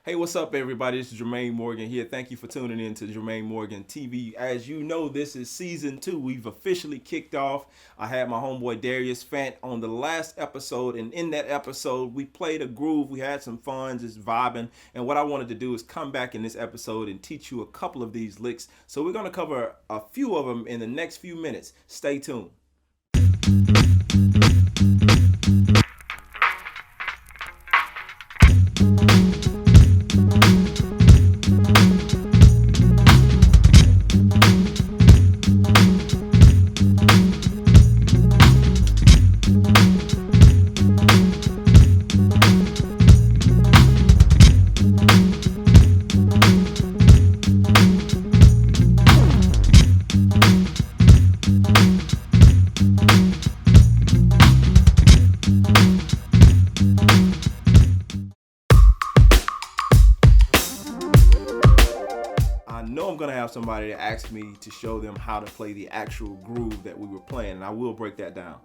Hey, what's up, everybody? This is Jermaine Morgan here. Thank you for tuning in to Jermaine Morgan TV. As you know, this is season 2. We've officially kicked off. I had my homeboy Darius Fant on the last episode, and in that episode, we played a groove. We had some fun, just vibing. And what I wanted to do is come back in this episode and teach you a couple of these licks. So we're going to cover a few of them in the next few minutes. Stay tuned. I'm gonna have somebody to ask me to show them how to play the actual groove that we were playing, and I will break that down.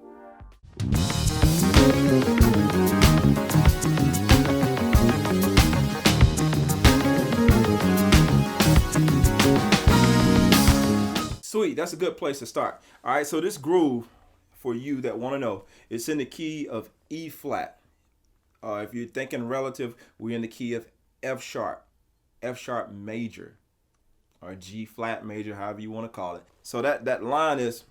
Sweet, that's a good place to start. All right, so this groove, for you that want to know, it's in the key of E flat. If you're thinking relative, we're in the key of F sharp major, or G flat major, however you want to call it. So that line is,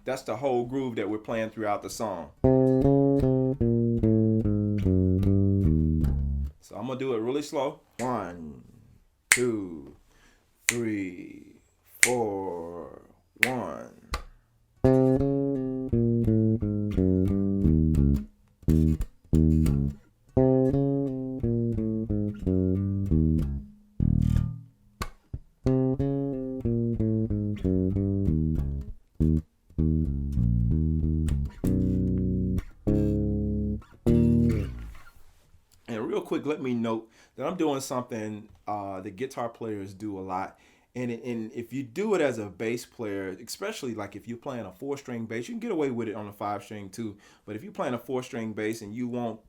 that's the whole groove that we're playing throughout the song. So I'm gonna do it really slow. 1, 2, 3, 4, 1. Quick, let me note that I'm doing something the guitar players do a lot, and if you do it as a bass player, especially like if you're playing a 4-string bass, you can get away with it on a 5-string too. But if you're playing a 4-string bass and you want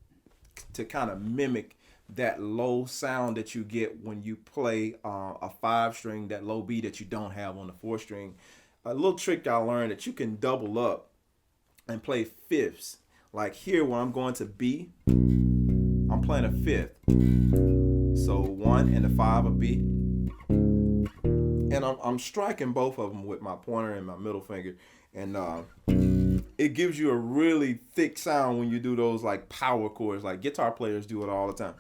to kind of mimic that low sound that you get when you play a 5-string, that low B that you don't have on the 4-string, a little trick I learned that you can double up and play fifths. Like here, where I'm going to B, I'm playing a fifth. So 1 and the 5 of B. And I'm striking both of them with my pointer and my middle finger. And it gives you a really thick sound when you do those like power chords. Like guitar players do it all the time.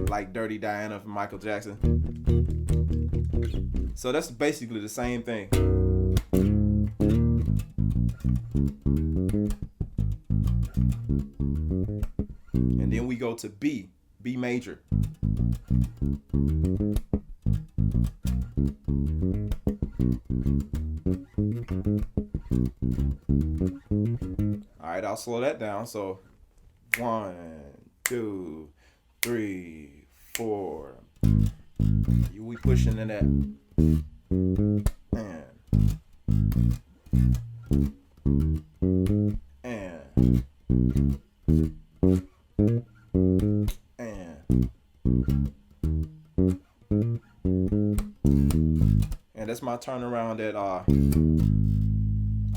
Like Dirty Diana from Michael Jackson. So that's basically the same thing. And then we go to B major. All right, I'll slow that down. So 1, 2, 3, 4. We pushing in that. And that's my turnaround at all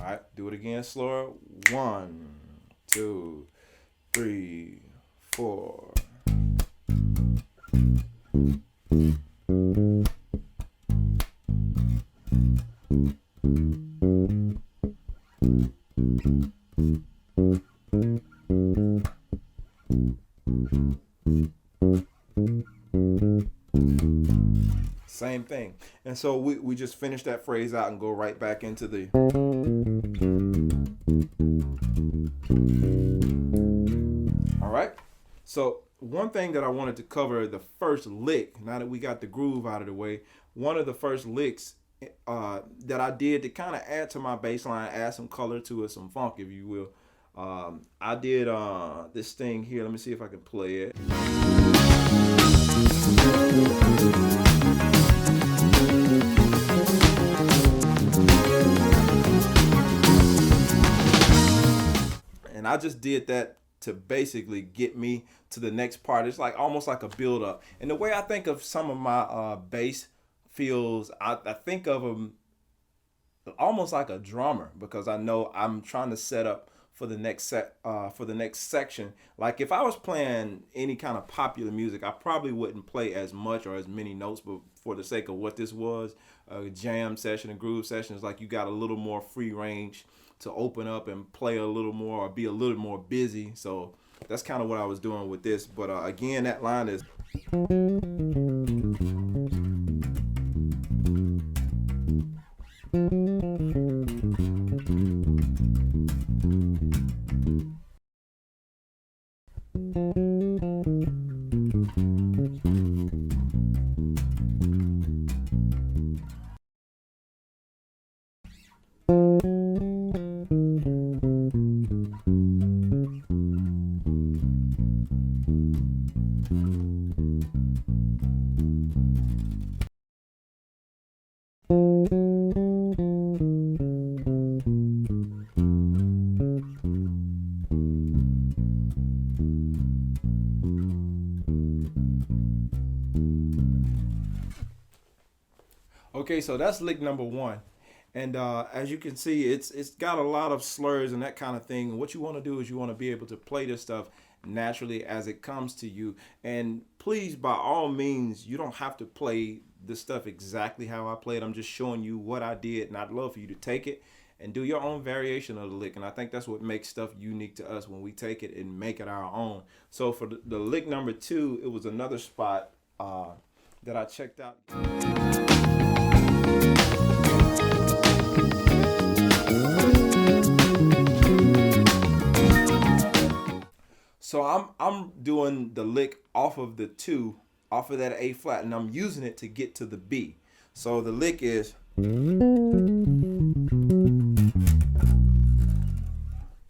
right, do it again slower. 1, 2, 3, 4. Same thing. And so we just finish that phrase out and go right back into the. All right. So one thing that I wanted to cover, the first lick, now that we got the groove out of the way, one of the first licks that I did to kind of add to my bass line, add some color to it, some funk, if you will. I did this thing here. Let me see if I can play it. And I just did that to basically get me to the next part. It's like almost like a build up. And the way I think of some of my bass feels, I think of them almost like a drummer, because I know I'm trying to set up for the next section. Like if I was playing any kind of popular music, I probably wouldn't play as much or as many notes, but for the sake of what this was, a jam session, a groove session, is like you got a little more free range to open up and play a little more or be a little more busy. So that's kind of what I was doing with this. But again, that line is okay, so that's lick number one. And as you can see, it's got a lot of slurs and that kind of thing. And what you want to do is you want to be able to play this stuff naturally as it comes to you. And please, by all means, you don't have to play this stuff exactly how I played. I'm just showing you what I did, and I'd love for you to take it and do your own variation of the lick. And I think that's what makes stuff unique to us, when we take it and make it our own. So for the lick number two, it was another spot that I checked out. So I'm doing the lick off of the 2, off of that A flat, and I'm using it to get to the B. So the lick is,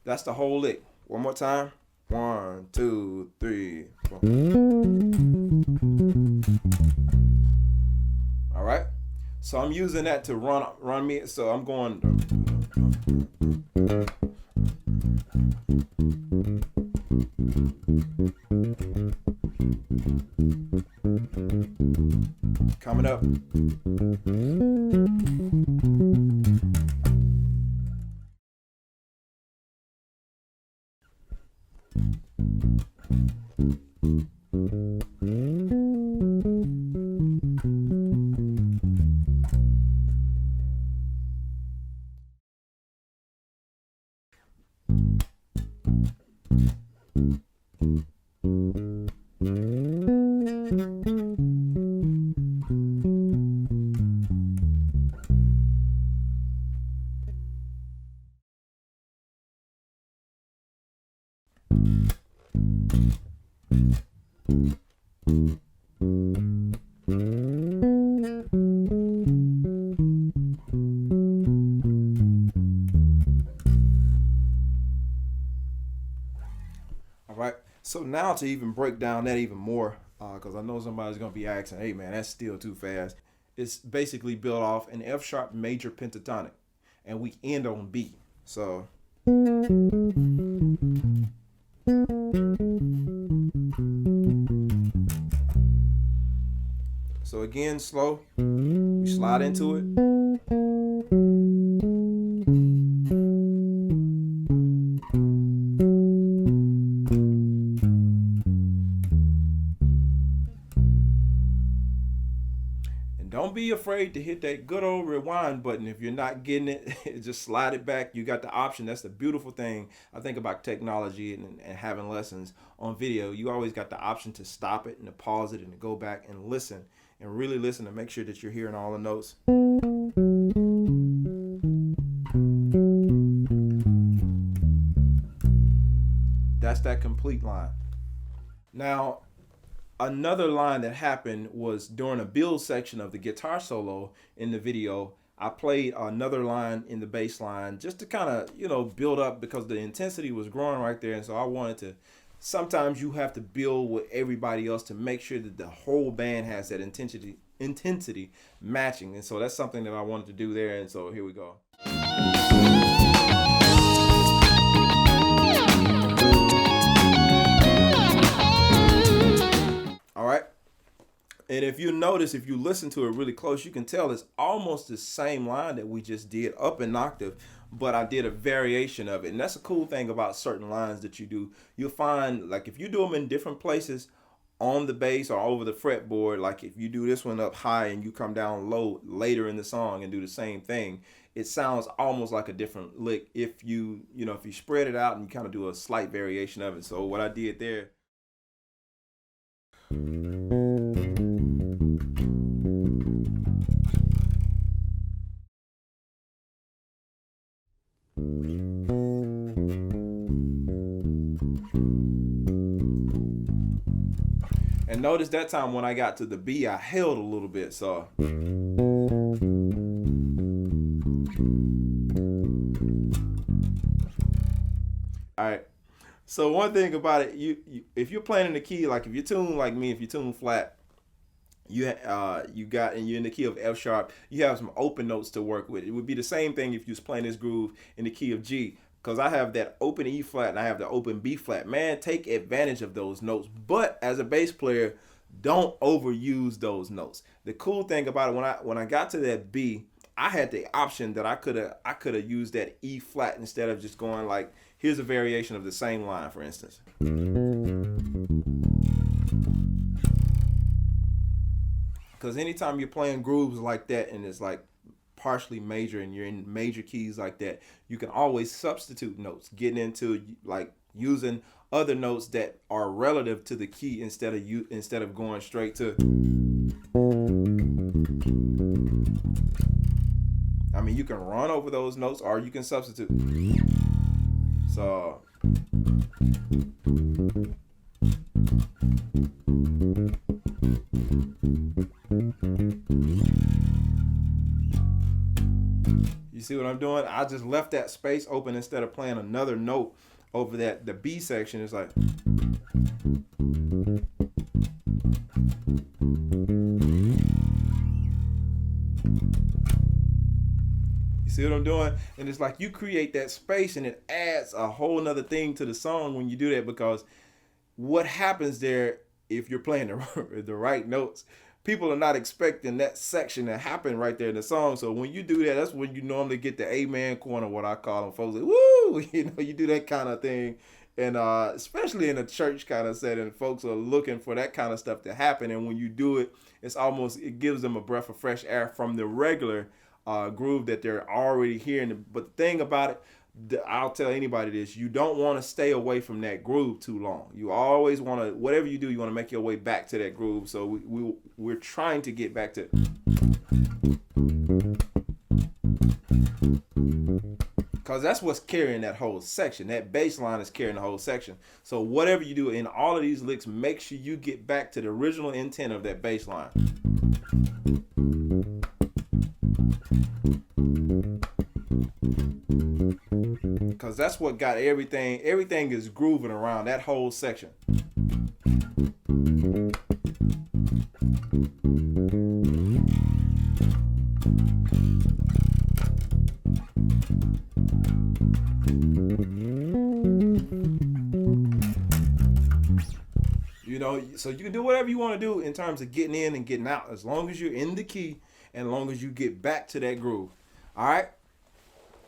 that's the whole lick. One more time. 1, 2, 3, 4. All right. So I'm using that to run me. So I'm going. Coming up. All right. So now to even break down that even more, because I know somebody's going to be asking, hey man, that's still too fast. It's basically built off an F sharp major pentatonic, and we end on B. So again, slow, we slide into it. Don't be afraid to hit that good old rewind button. If you're not getting it, just slide it back. You got the option. That's the beautiful thing I think about technology and having lessons on video. You always got the option to stop it and to pause it and to go back and listen and really listen to make sure that you're hearing all the notes. That's that complete line. Now, another line that happened was during a build section of the guitar solo in the video. I played another line in the bass line just to kind of, build up, because the intensity was growing right there. And so I wanted to, sometimes you have to build with everybody else to make sure that the whole band has that intensity matching. And so that's something that I wanted to do there. And so here we go. And if you notice, if you listen to it really close, you can tell it's almost the same line that we just did up an octave, but I did a variation of it. And that's a cool thing about certain lines that you do. You'll find, like, if you do them in different places on the bass or over the fretboard, like if you do this one up high and you come down low later in the song and do the same thing, it sounds almost like a different lick if if you spread it out and you kind of do a slight variation of it. So what I did there. And notice that time when I got to the B, I held a little bit. So all right. So one thing about it, you if you're playing in the key, like if you tune like me, if you tune flat, you're in the key of F sharp, you have some open notes to work with. It would be the same thing if you was playing this groove in the key of G, because I have that open E flat and I have the open B flat. Man, take advantage of those notes. But as a bass player, don't overuse those notes. The cool thing about it, when I got to that B, I had the option that I could have used that E flat instead of just going like, here's a variation of the same line, for instance. Because anytime you're playing grooves like that and it's like partially major and you're in major keys like that, you can always substitute notes, getting into like using other notes that are relative to the key instead of going straight to. I mean, you can run over those notes or you can substitute. So you see what I'm doing? I just left that space open instead of playing another note over the B section. It's like, you see what I'm doing? And it's like you create that space and it adds a whole nother thing to the song when you do that, because what happens there, if you're playing the right notes, people are not expecting that section to happen right there in the song. So when you do that, that's when you normally get the amen corner, what I call them. Folks like, woo, you do that kind of thing. And especially in a church kind of setting, folks are looking for that kind of stuff to happen. And when you do it, it gives them a breath of fresh air from the regular groove that they're already hearing. But the thing about it, I'll tell anybody this, you don't want to stay away from that groove too long. You always want to, whatever you do, you want to make your way back to that groove. So we're trying to get back to, because that's what's carrying that whole section. That bass line is carrying the whole section. So whatever you do in all of these licks, make sure you get back to the original intent of that bass line. Because that's what got everything. Everything is grooving around that whole section. So you can do whatever you want to do in terms of getting in and getting out, as long as you're in the key and as long as you get back to that groove. All right.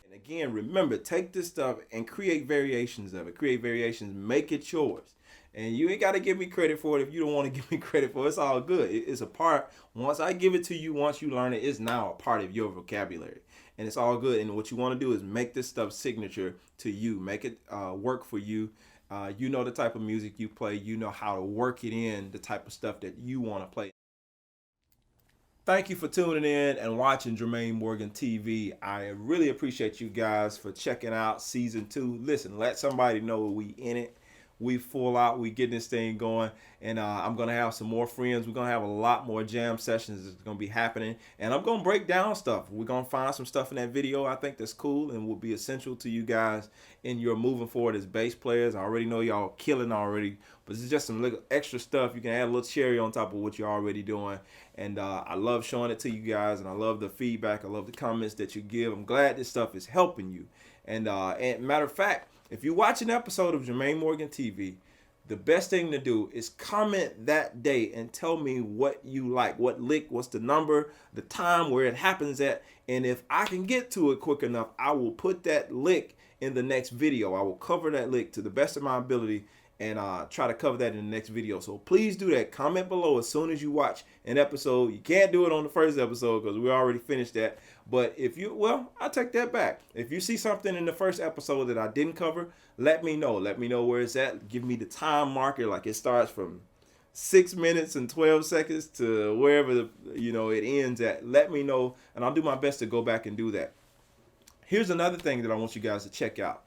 And again, remember, take this stuff and create variations of it. Create variations, make it yours. And you ain't got to give me credit for it if you don't want to give me credit for it. It's all good. It's a part. Once I give it to you, once you learn it, it's now a part of your vocabulary. And it's all good. And what you want to do is make this stuff signature to you. Make it work for you. You know the type of music you play. You know how to work it in, the type of stuff that you want to play. Thank you for tuning in and watching Jermaine Morgan TV. I really appreciate you guys for checking out season 2. Listen, let somebody know we in it. We full out. We getting this thing going. And I'm going to have some more friends. We're going to have a lot more jam sessions that's going to be happening. And I'm going to break down stuff. We're going to find some stuff in that video I think that's cool and will be essential to you guys in your moving forward as bass players. I already know y'all killing already. But it's just some little extra stuff. You can add a little cherry on top of what you're already doing. And I love showing it to you guys. And I love the feedback. I love the comments that you give. I'm glad this stuff is helping you. And matter of fact, if you watch an episode of Jermaine Morgan TV, the best thing to do is comment that day and tell me what you like, what lick, what's the number, the time where it happens at. And if I can get to it quick enough, I will put that lick in the next video. I will cover that lick to the best of my ability and try to cover that in the next video. So please do that. Comment below as soon as you watch an episode. You can't do it on the first episode because we already finished that. But if you, well, I take that back. If you see something in the first episode that I didn't cover, let me know. Let me know where it's at. Give me the time marker, like it starts from 6 minutes and 12 seconds to wherever it ends at. Let me know, and I'll do my best to go back and do that. Here's another thing that I want you guys to check out.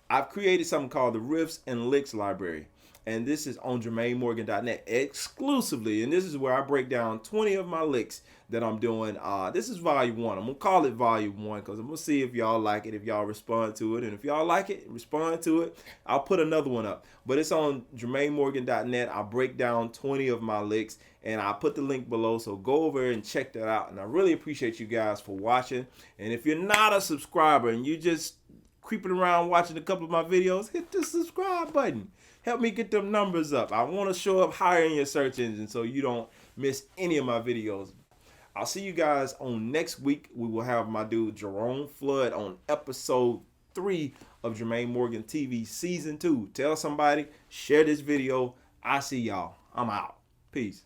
I've created something called the Riffs and Licks library, and this is on JermaineMorgan.net exclusively, and this is where I break down 20 of my licks that I'm doing. This is volume 1. I'm gonna call it volume 1 because I'm gonna see if y'all like it, if y'all respond to it, and if y'all like it, respond to it, I'll put another one up. But it's on JermaineMorgan.net. I break down 20 of my licks, and I put the link below, so go over and check that out. And I really appreciate you guys for watching. And if you're not a subscriber and you just creeping around watching a couple of my videos, hit the subscribe button. Help me get them numbers up. I want to show up higher in your search engine so you don't miss any of my videos. I'll see you guys on next week. We will have my dude Jerome Flood on episode 3 of Jermaine Morgan TV season 2. Tell somebody, share this video. I see y'all. I'm out. Peace.